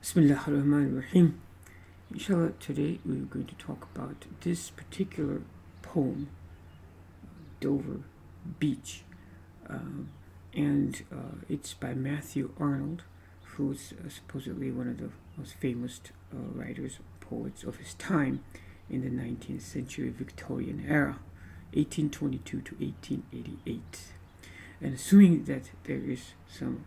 Bismillahirrahmanirrahim. Inshallah, today we're going to talk about this particular poem, Dover Beach. And it's by Matthew Arnold, who's supposedly one of the most famous writers, poets of his time in the 19th century Victorian era, 1822 to 1888. And assuming that there is some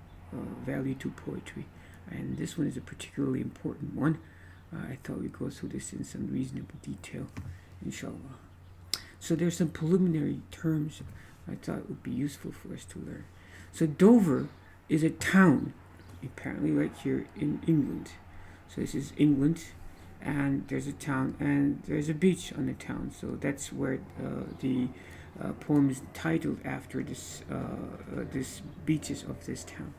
value to poetry, and this one is a particularly important one, I thought we'd go through this in some reasonable detail, inshallah. So there's some preliminary terms I thought would be useful for us to learn. So Dover is a town, apparently right here in England. So this is England, and there's a town, and there's a beach on the town. So that's where the poem is titled after this beaches of this town.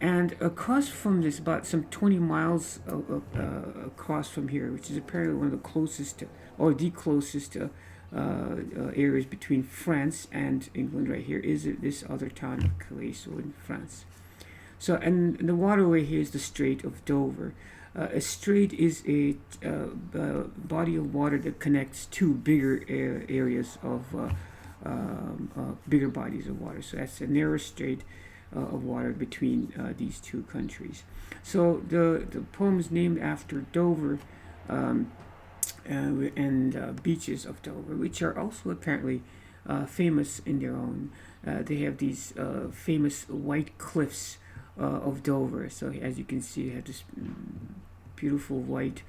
And across from this, about some 20 miles across from here, which is apparently one of the closest, or the closest areas between France and England right here, is this other town of Calais, so in France. So, and the waterway here is the Strait of Dover. A strait is a body of water that connects two bigger areas of bigger bodies of water. So that's a narrow strait of water between these two countries. So the poem is named after Dover and beaches of Dover, which are also apparently famous in their own. They have these famous white cliffs of Dover. So as you can see, they have this beautiful white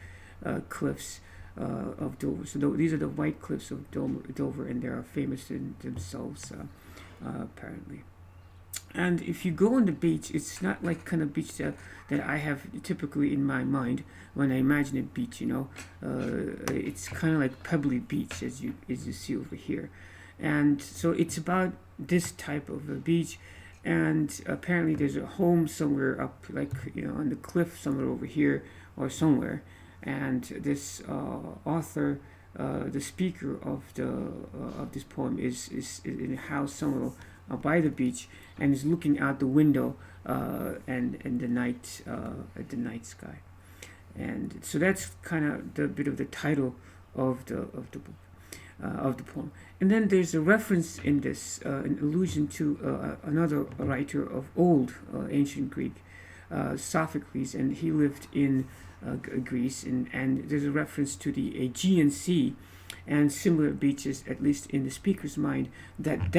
cliffs of Dover. So these are the white cliffs of Dover, and they are famous in themselves, apparently. And if you go on the beach, it's not like kind of beach that I have typically in my mind when I imagine a beach. It's kind of like pebbly beach, as you see over here. And so it's about this type of a beach. And apparently there's a home somewhere up, like on the cliff somewhere over here or somewhere. And this author, the speaker of this poem, is in a house somewhere by the beach, and is looking out the window and the night at the night sky. And so that's kind of the bit of the title of the book, of the poem. And then there's a reference in this, an allusion to another writer of old ancient Greek, Sophocles, and he lived in Greece, and there's a reference to the Aegean Sea and similar beaches, at least in the speaker's mind, that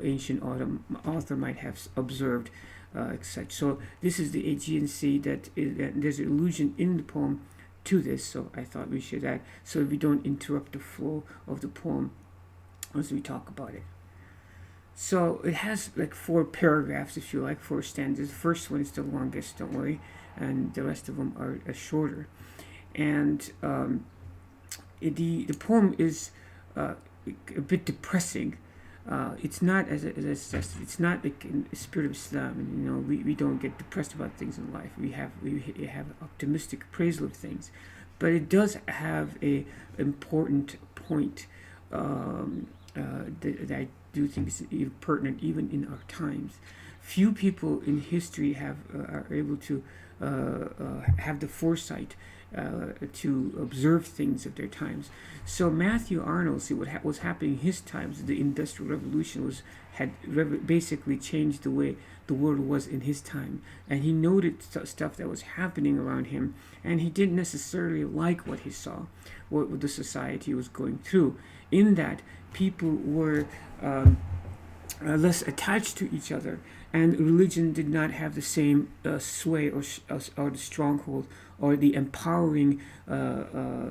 ancient author might have observed, etc. So this is the Aegean Sea, there's an allusion in the poem to this, so I thought we should add, so we don't interrupt the flow of the poem as we talk about it. So it has like 4 paragraphs, if you like, 4 stanzas. The first one is the longest, don't worry, and the rest of them are shorter. And the poem is a bit depressing. It's not, as I suggested, it's not like in the spirit of Islam. And, we don't get depressed about things in life. We have optimistic appraisal of things, but it does have a important point that I do think is pertinent even in our times. Few people in history are able to have the foresight to observe things of their times. So Matthew Arnold, see what was happening in his times. The Industrial Revolution had basically changed the way the world was in his time, and he noted stuff that was happening around him, and he didn't necessarily like what he saw, what the society was going through. In that, people were less attached to each other, and religion did not have the same sway or the stronghold or the empowering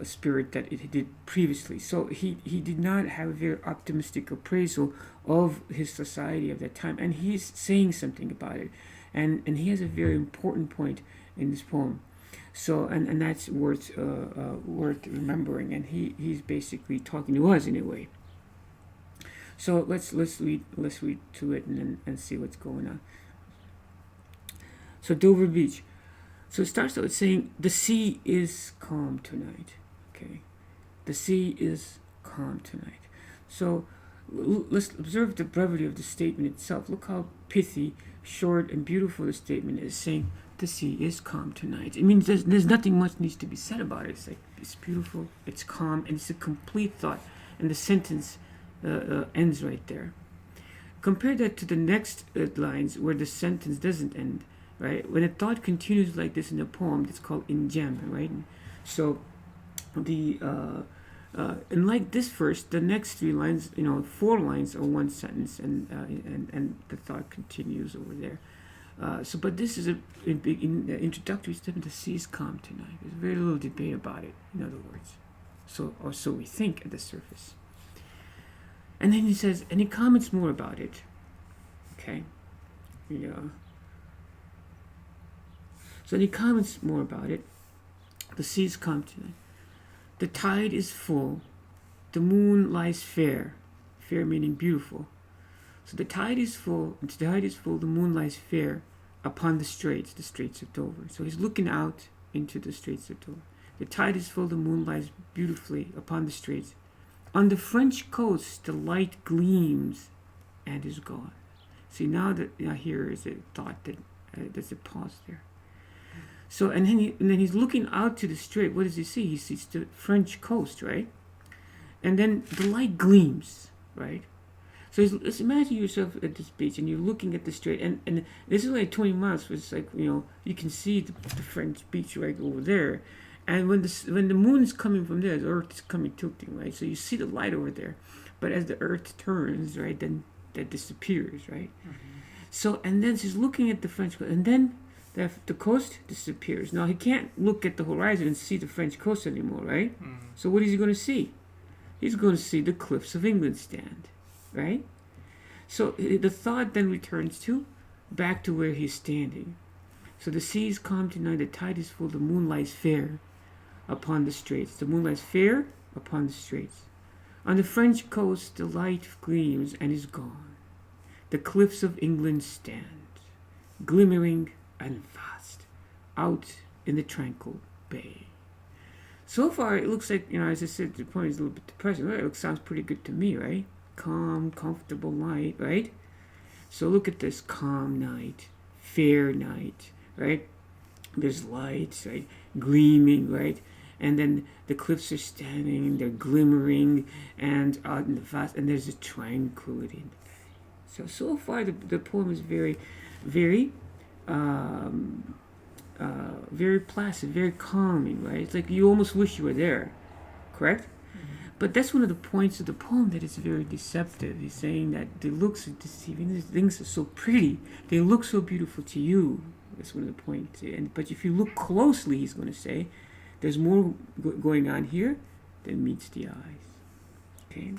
spirit that it did previously. So he did not have a very optimistic appraisal of his society of that time, and he's saying something about it, and he has a very important point in this poem. So and that's worth remembering, and he's basically talking to us in a way. So let's read to it and see what's going on. So Dover Beach. So it starts out with saying, the sea is calm tonight. Okay, the sea is calm tonight. So let's observe the brevity of the statement itself. Look how pithy, short, and beautiful the statement is, saying The sea is calm tonight. It means there's nothing much needs to be said about it. It's like, it's beautiful, it's calm, and it's a complete thought. And the sentence ends right there. Compare that to the next lines where the sentence doesn't end, right? When a thought continues like this in a poem, it's called in gem, right? So the and like this verse, the next 3 lines, 4 lines are one sentence, and the thought continues over there. But this is in the introductory statement. The sea is calm tonight. There's very little debate about it. In other words, so we think at the surface. And then he says, and he comments more about it. Okay, yeah. So then he comments more about it. The sea is calm tonight. The tide is full. The moon lies fair. Fair meaning beautiful. So the tide is full. The moon lies fair upon the Straits of Dover. So he's looking out into the Straits of Dover. The tide is full. The moon lies beautifully upon the Straits. On the French coast, the light gleams and is gone. See, now here is a thought that there's a pause there. So and then he's looking out to the strait. What does he see? He sees the French coast, right? And then the light gleams, right? So let's imagine yourself at this beach and you're looking at the strait, and this is like 20 miles. So it's like, you can see the French beach right over there. And when the moon is coming from there, the earth is coming tilting, right? So you see the light over there. But as the earth turns, right, then that disappears, right? Mm-hmm. So, and then he's looking at the French coast, and then the coast disappears. Now, he can't look at the horizon and see the French coast anymore, right? Mm-hmm. So what is he going to see? He's going to see the cliffs of England stand, right? So the thought then returns back to where he's standing. So the sea is calm tonight, the tide is full, the moon lies fair upon the straits. The moon lies fair upon the straits. On the French coast, the light gleams and is gone. The cliffs of England stand, glimmering and vast, out in the tranquil bay. So far, it looks like, as I said, the point is a little bit depressing. Right? It sounds pretty good to me, right? Calm, comfortable night, right? So look at this calm night, fair night, right? There's lights, right? Gleaming, right? And then the cliffs are standing, they're glimmering, and out in the vast, and there's a tranquility in the bay. So far, the poem is very, very, very placid, very calming, right? It's like you almost wish you were there, correct? Mm-hmm. But that's one of the points of the poem that is very deceptive. He's saying that the looks are deceiving. These things are so pretty. They look so beautiful to you. That's one of the points. But if you look closely, he's going to say, there's more going on here than meets the eyes. Okay?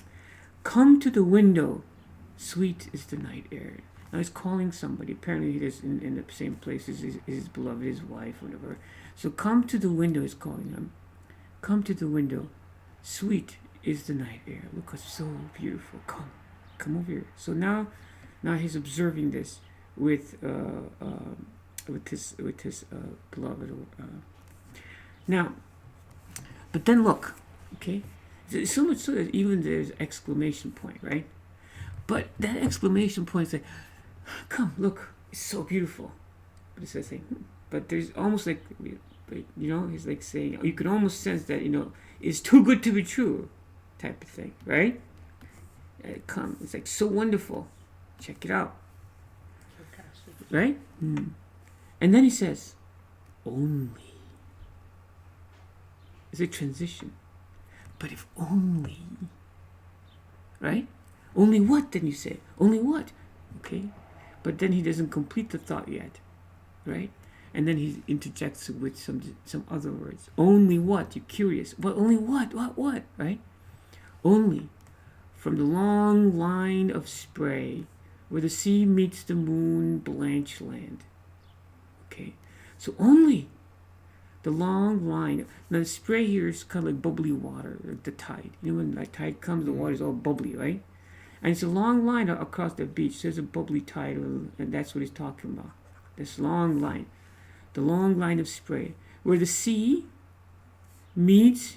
Come to the window. Sweet is the night air. Now he's calling somebody. Apparently he is in the same place as his beloved, his wife, whatever. So come to the window, he's calling him. Come to the window. Sweet is the night air. Look, it's so beautiful. Come over here. So now he's observing this with his beloved. Now, but then look, okay. So much so that even there's exclamation point, right? But that exclamation point is like, come, look, it's so beautiful. But it's like saying, but there's almost like, he's like saying, you can almost sense that, it's too good to be true, type of thing, right? Come, it's like so wonderful. Check it out. Right? Mm. And then he says, only. It's a transition. But if only, right? Only what, then you say? Only what? Okay? But then he doesn't complete the thought yet, right? And then he interjects with some other words. Only what? You're curious. But only what? What? Right? Only from the long line of spray where the sea meets the moon blanched land. Okay? So only the long line. Now the spray here is kind of like bubbly water, like the tide. When the tide comes, the water is all bubbly, right? And it's a long line across the beach. There's a bubbly tide, and that's what he's talking about. This long line. The long line of spray. Where the sea meets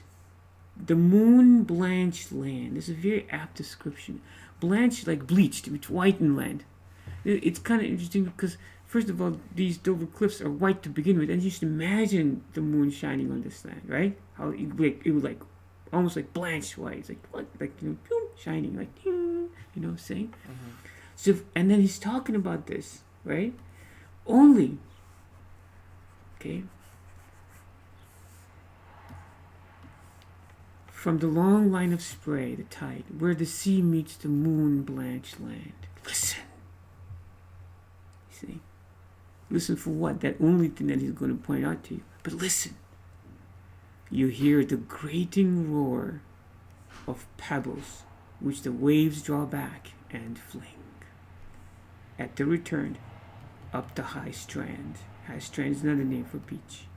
the moon blanched land. This is a very apt description. Blanched like bleached, which whitened land. It's kind of interesting because first of all, these Dover cliffs are white to begin with, and you should imagine the moon shining on this land, right? How it would like almost like blanched white. It's like what, like shining, like saying. Mm-hmm. So, and then he's talking about this, right? Only, okay, from the long line of spray, the tide, where the sea meets the moon-blanched land. Listen. You see? Listen for what? That only thing that he's going to point out to you. But listen. You hear the grating roar of pebbles, which the waves draw back and fling. At the return, up the high strand. High strand is another name for beach.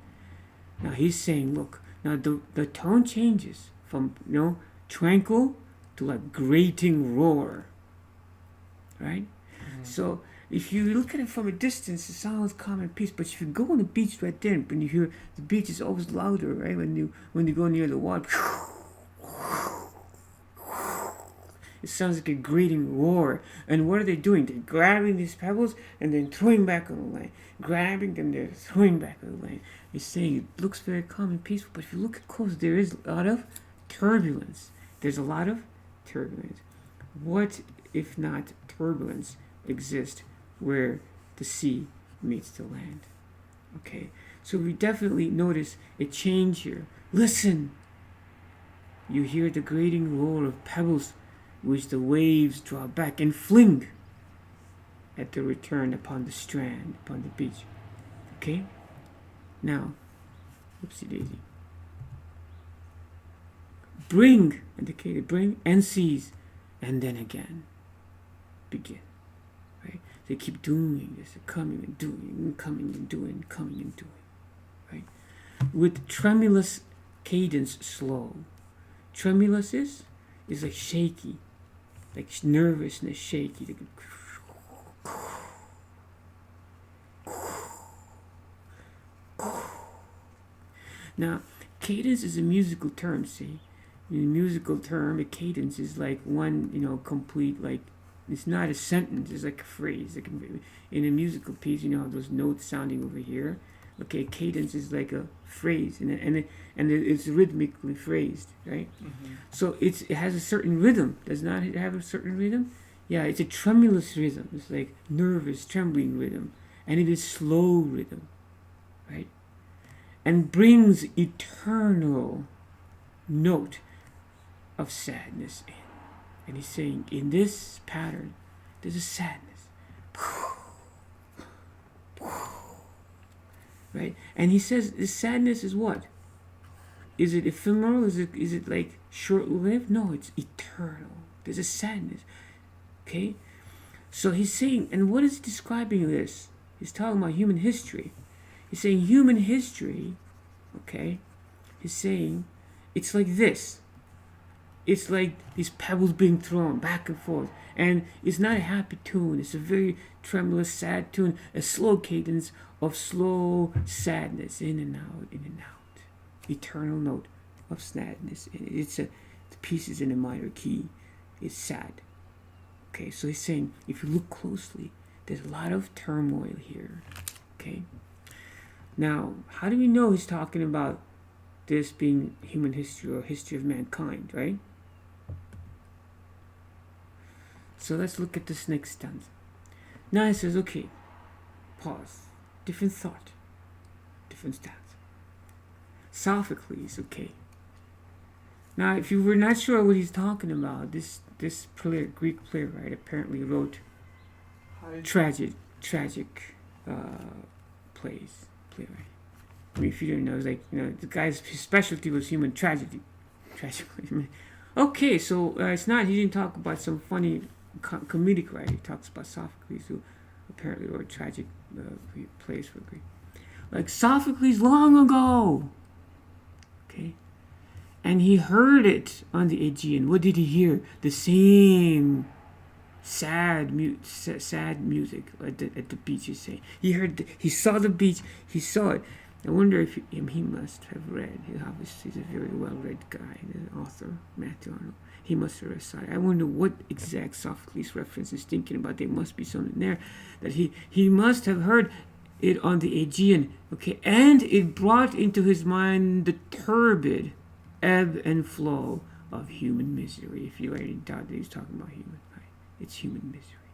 Now he's saying, look, now the tone changes from tranquil to like grating roar, right? Mm-hmm. So if you look at it from a distance, it sounds calm and peace. But if you go on the beach right there, when you hear the beach is always louder, right? When you go near the water, it sounds like a grating roar. And what are they doing? They're grabbing these pebbles and then throwing back on the land. Grabbing them, they're throwing back on the land. He's saying it looks very calm and peaceful, but if you look close, there is a lot of turbulence. There's a lot of turbulence. What if not turbulence exists where the sea meets the land? Okay, so we definitely notice a change here. Listen. You hear the grating roar of pebbles which the waves draw back and fling at the return upon the strand, upon the beach. Okay? Now, whoopsie daisy. Bring, indicated, bring and seize, and then again. Begin. Right? They keep doing this, coming and doing, and coming and doing, coming and doing. Right? With tremulous cadence slow. Tremulous is like shaky, like nervousness, shaky. Like now, cadence is a musical term, see? In a musical term, a cadence is like one, complete, like, it's not a sentence, it's like a phrase. Like in a musical piece, how those notes sounding over here? Okay, cadence is like a phrase, and it's rhythmically phrased, right? Mm-hmm. So it has a certain rhythm. Does not it have a certain rhythm? Yeah, it's a tremulous rhythm. It's like nervous, trembling rhythm, and it is slow rhythm, right? And brings eternal note of sadness in. And he's saying, in this pattern, there's a sadness. Right? And he says this sadness is what? Is it ephemeral? Is it like short-lived? No, it's eternal. There's a sadness. Okay? So he's saying, and what is he describing this? He's talking about human history. He's saying human history, okay? He's saying it's like this. It's like these pebbles being thrown back and forth. And it's not a happy tune. It's a very tremulous, sad tune. A slow cadence of slow sadness. In and out, in and out. Eternal note of sadness. The piece is in a minor key. It's sad. Okay, so he's saying, if you look closely, there's a lot of turmoil here. Okay? Now, how do we know he's talking about this being human history or history of mankind, right? So let's look at this next stanza. Now he says, okay, pause. Different thought. Different stanza. Sophocles, okay. Now, if you were not sure what he's talking about, this Greek playwright apparently wrote tragic plays. Playwright. I mean, if you didn't know, it's like, the guy's his specialty was human tragedy. Tragically. Okay, so it's not, he didn't talk about some funny comedic writer. He talks about Sophocles, who apparently wrote tragic plays for Greek. Like Sophocles long ago. Okay? And he heard it on the Aegean. What did he hear? The same sad music at the beach, you say. He saw the beach, he saw it. I wonder if he must have read. He obviously is a very well-read guy, the author, Matthew Arnold. he must have sighed. I wonder what exact Sophocles reference is thinking about. There must be something there that he must have heard it on the Aegean, okay, and it brought into his mind the turbid ebb and flow of human misery. If you already doubt that he's talking about human, right? It's human misery.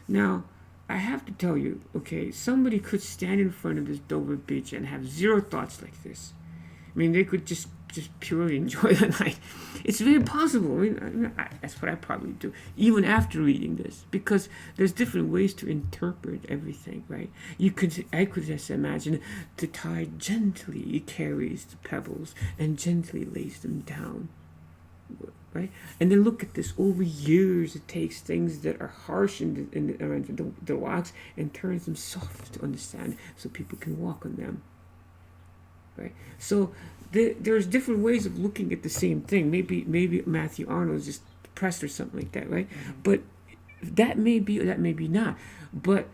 Now, I have to tell you, okay, somebody could stand in front of this Dover beach and have zero thoughts like this. I mean, they could just purely enjoy the night. It's very possible. That's what I probably do, even after reading this, because there's different ways to interpret everything, right? I could just imagine the tide gently carries the pebbles and gently lays them down, right? And then look at this. Over years, it takes things that are harsh in the rocks and turns them soft on the sand, so people can walk on them. Right. So there's different ways of looking at the same thing. Maybe Matthew Arnold is just depressed or something like that, right? Mm-hmm. But that may be, or that may be not. But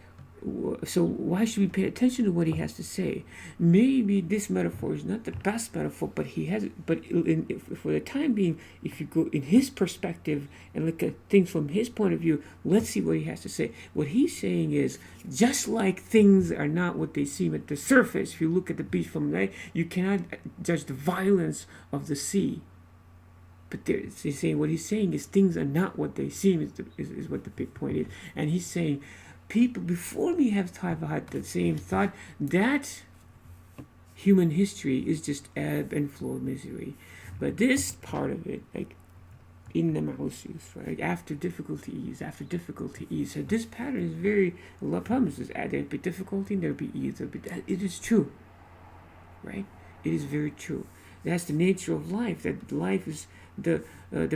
so why should we pay attention to what he has to say? Maybe this metaphor is not the best metaphor, but he has. But for the time being, if you go in his perspective and look at things from his point of view, let's see what he has to say. What he's saying is, just like things are not what they seem at the surface. If you look at the beach from night, you cannot judge the violence of the sea. But he's saying, what he's saying is, things are not what they seem. Is what the big point is, and he's saying, people before me have had the same thought, that human history is just ebb and flow of misery. But this part of it, like in the Mausius, right, after difficulty ease. So this pattern is very, a lot of promises. There'll be difficulty, there'll be ease. It is true, right? It is very true. That's the nature of life. That life is the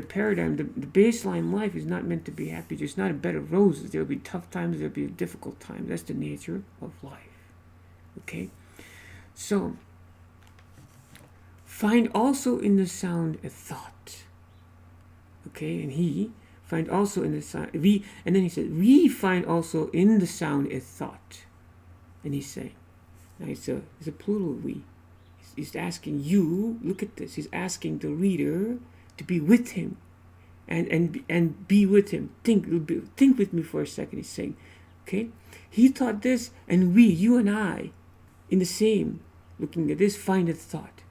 paradigm, the baseline life is not meant to be happy. It's not a bed of roses. There will be tough times. There will be difficult times. That's the nature of life. Okay? So, find also in the sound a thought. Okay? And he find also in the sound, and then he said, we find also in the sound a thought. And he's saying, now it's a plural we. He's asking you, look at this, he's asking the reader to be with him and be with him. Think with me for a second, he's saying. Okay? He thought this, and we, you and I, in the same, looking at this, find a thought.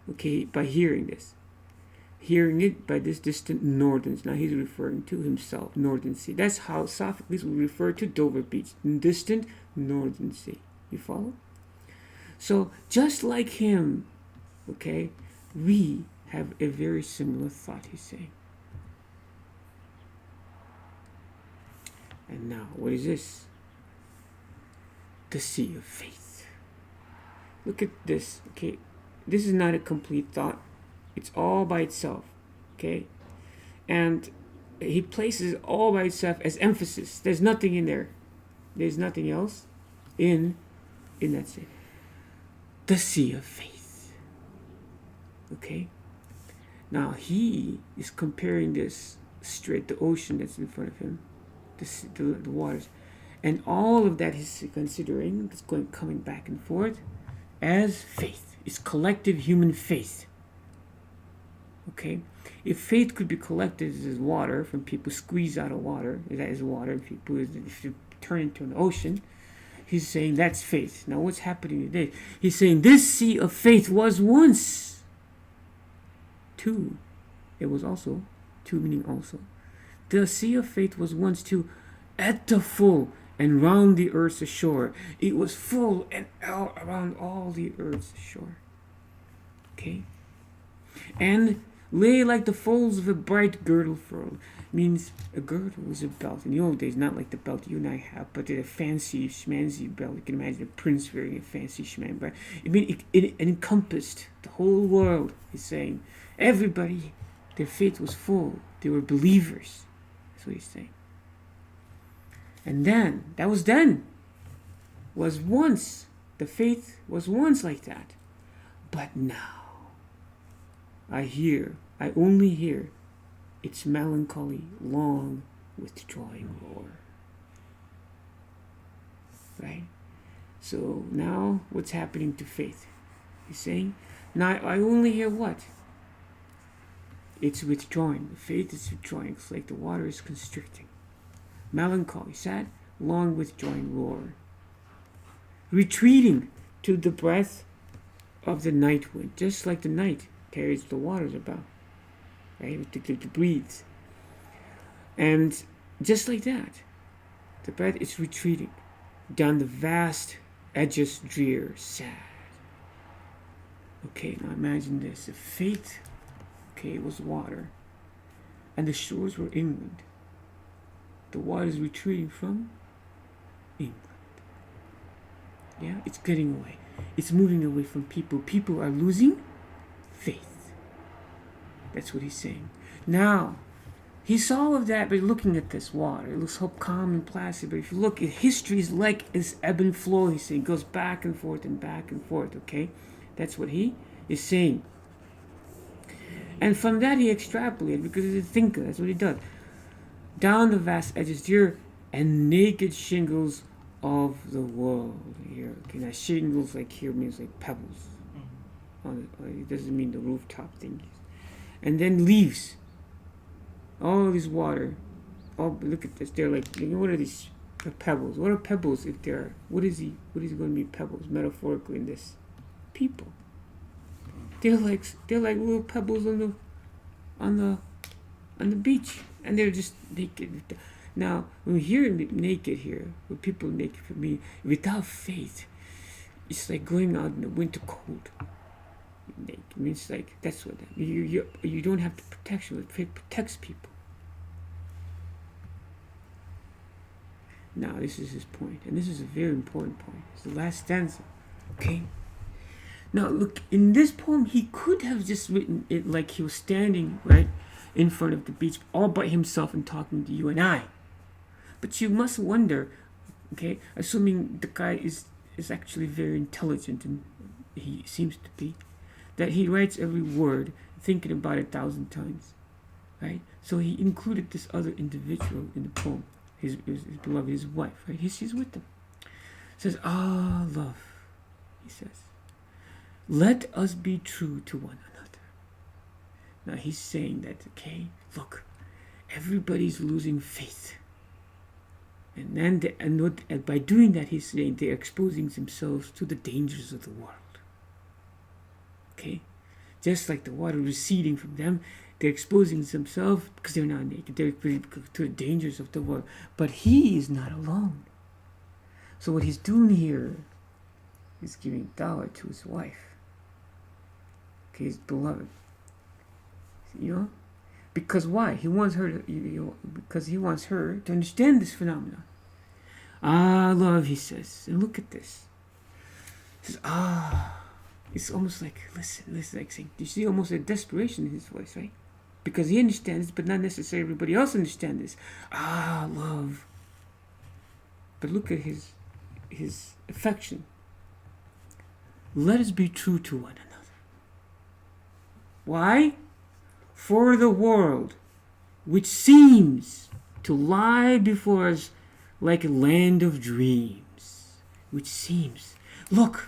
Okay, by hearing this. Hearing it by this distant northern. Now he's referring to himself, northern sea. That's how Sophocles will refer to Dover Beach, distant northern sea. You follow? So, just like him, okay, we have a very similar thought, he's saying. And now, what is this? The sea of faith. Look at this, okay? This is not a complete thought. It's all by itself, okay? And he places it all by itself as emphasis. There's nothing in there. There's nothing else in that sea. The sea of faith. Okay? Now he is comparing this strait, the ocean that's in front of him, the waters, and all of that he's considering, it's coming back and forth, as faith. It's collective human faith. Okay? If faith could be collected as water, from people squeeze out of water, that is water, if you turn into an ocean, he's saying that's faith. Now what's happening today? He's saying this sea of faith was once two. It was also, two meaning also. The sea of faith was once two, at the full and round the earth's shore. It was full and out around all the earth's shore. Okay? And lay like the folds of a bright girdle furled. Means a girdle was a belt. In the old days, not like the belt you and I have, but a fancy schmancy belt. You can imagine a prince wearing a fancy schman belt. It encompassed the whole world, he's saying. Everybody, their faith was full. They were believers. That's what he's saying. And then, that was then. Was once. The faith was once like that. But now, I only hear its melancholy, long, withdrawing roar. Right? So now, what's happening to faith? He's saying, now I only hear what? It's withdrawing. Faith is withdrawing. It's like the water is constricting. Melancholy, sad, long withdrawing roar. Retreating to the breath of the night wind, just like the night carries the waters about, right? To breathe. And just like that, the breath is retreating down the vast edges drear, sad. Okay, now imagine this. If faith, was water, and the shores were England, the water is retreating from England. Yeah, it's getting away. It's moving away from people. People are losing faith. That's what he's saying. Now, he saw all of that by looking at this water. It looks so calm and placid, but if you look, history is like this ebb and flow, he's saying. It goes back and forth and back and forth, okay? That's what he is saying. And from that he extrapolated, because he's a thinker, that's what he does. Down the vast edges here, and naked shingles of the world here. Okay, now shingles like here means like pebbles. It doesn't mean the rooftop thing. And then leaves. All this water. Oh, look at this. They're like, what are these pebbles? What are pebbles if they're, what is going to be pebbles metaphorically in this? People. They're like little pebbles on the beach, and they're just naked. Now, when we hear naked here, when people naked, for me, without faith, it's like going out in the winter cold. Naked means like that's what that means. You don't have the protection, but faith protects people. Now, this is his point, and this is a very important point. It's the last stanza. Okay. Now, look, in this poem, he could have just written it like he was standing right in front of the beach, all by himself, and talking to you and I. But you must wonder, okay, assuming the guy is actually very intelligent, and he seems to be, that he writes every word thinking about it 1,000 times, right? So he included this other individual in the poem, his beloved, his wife, right? She's with him. Says, love, he says, let us be true to one another. Now he's saying that, okay, look, everybody's losing faith. And then by doing that, he's saying they're exposing themselves to the dangers of the world. Okay? Just like the water receding from them, they're exposing themselves because they're not naked. They're exposing to the dangers of the world. But he is not alone. So what he's doing here is giving dawah to his wife. Okay, his beloved. You know? Because why? He wants her to, because he wants her to understand this phenomenon. Love, he says. And look at this. He says, It's almost like, listen, like saying, you see almost a desperation in his voice, right? Because he understands, but not necessarily everybody else understands this. Love. But look at his affection. Let us be true to one another. Why? For the world, which seems to lie before us like a land of dreams, which seems, look,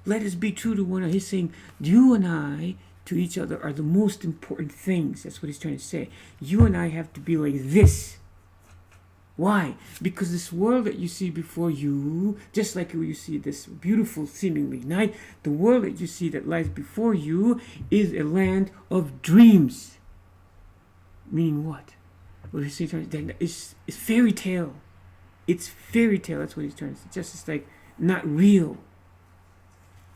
let us be true to one another. He's saying, you and I to each other are the most important things. That's what he's trying to say. You and I have to be like this. Why? Because this world that you see before you, just like you see this beautiful seemingly night, the world that you see that lies before you is a land of dreams. Meaning what? What he's saying is fairy tale. It's fairy tale. That's what he's trying to say. Just it's like not real.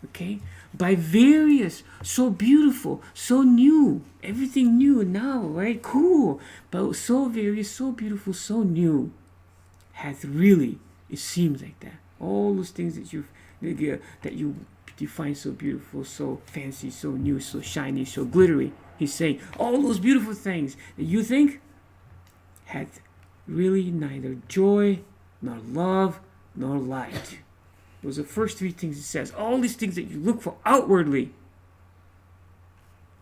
Okay? By various, so beautiful, so new, everything new now, right? Cool. But so various, so beautiful, so new, hath really, it seems like that. All those things that you find so beautiful, so fancy, so new, so shiny, so glittery. He's saying all those beautiful things that you think hath really neither joy, nor love, nor light. Those are the first three things it says. All these things that you look for outwardly,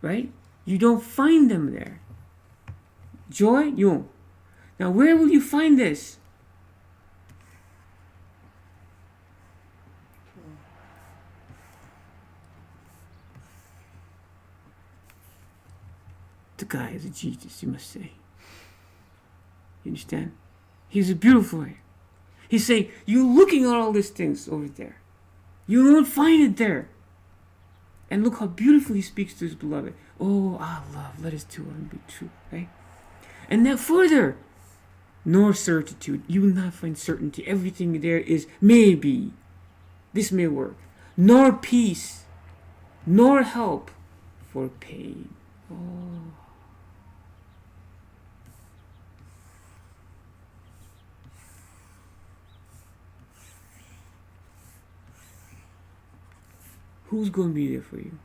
right? You don't find them there. Joy, you won't. Now, where will you find this? The guy is a Jesus, you must say. You understand? He's a beautiful man. He's saying, you're looking at all these things over there. You won't find it there. And look how beautifully he speaks to his beloved. Oh, our love, let us two one be true, right? And then further, nor certitude. You will not find certainty. Everything there is maybe. This may work. Nor peace, nor help for pain. Oh. Who's going to be there for you,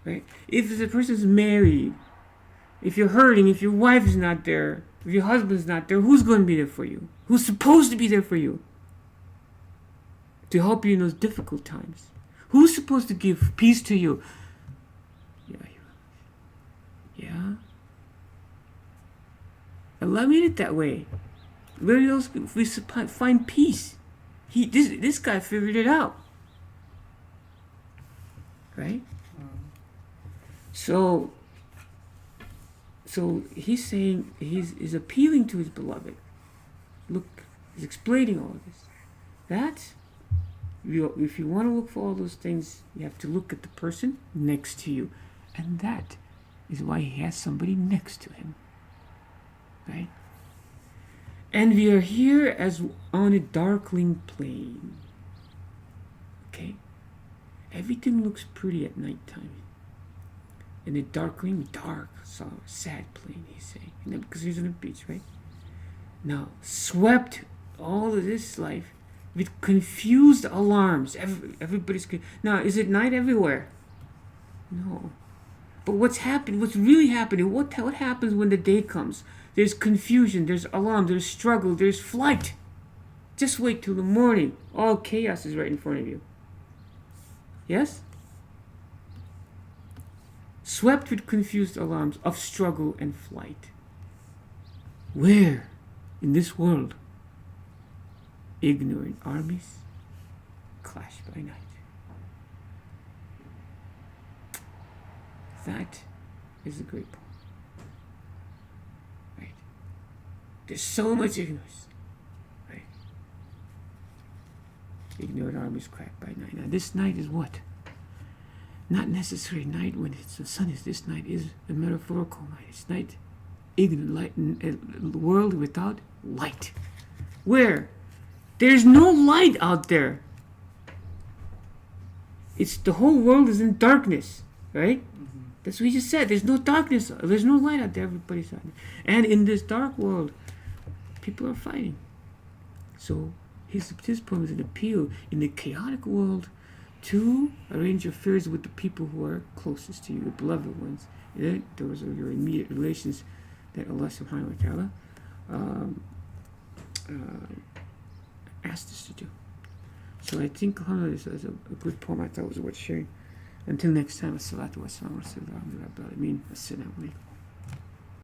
right? If the person's married, if you're hurting, if your wife is not there, if your husband's not there, who's going to be there for you? Who's supposed to be there for you? To help you in those difficult times. Who's supposed to give peace to you? Yeah. Allah made it that way. Where else we find peace? This guy figured it out. Right? So he's saying, he's appealing to his beloved. Look, he's explaining all of this. That, if you want to look for all those things, you have to look at the person next to you. And that is why he has somebody next to him. Right? And we are here as on a darkling plain. Okay? Everything looks pretty at nighttime. In a darkling, sad plain, he's saying. Because he's on the beach, right? Now, swept all of this life with confused alarms. Everybody's... Now, is it night everywhere? No. But what's really happening, what happens when the day comes? There's confusion, there's alarm, there's struggle, there's flight. Just wait till the morning. All chaos is right in front of you. Yes? Swept with confused alarms of struggle and flight. Where in this world ignorant armies clash by night? That is the great point. Right? There's so much ignorance. Right? Ignorant armies clash by night. Now this night is what? Not necessarily night when the sun is. This night is a metaphorical night. It's night, ignorant light, a world without light. Where? There's no light out there. It's the whole world is in darkness, right? Mm-hmm. That's what he just said. There's no darkness. There's no light out there. Everybody's out there. And in this dark world, people are fighting. So his poem is an appeal in the chaotic world to arrange affairs with the people who are closest to you, the beloved ones. Those are your immediate relations that Allah subhanahu wa ta'ala asked us to do. So I think this is a good poem. I thought it was worth sharing. Until next time, as-salatu wa-salamu ala rasulillah. Assalamu alaikum.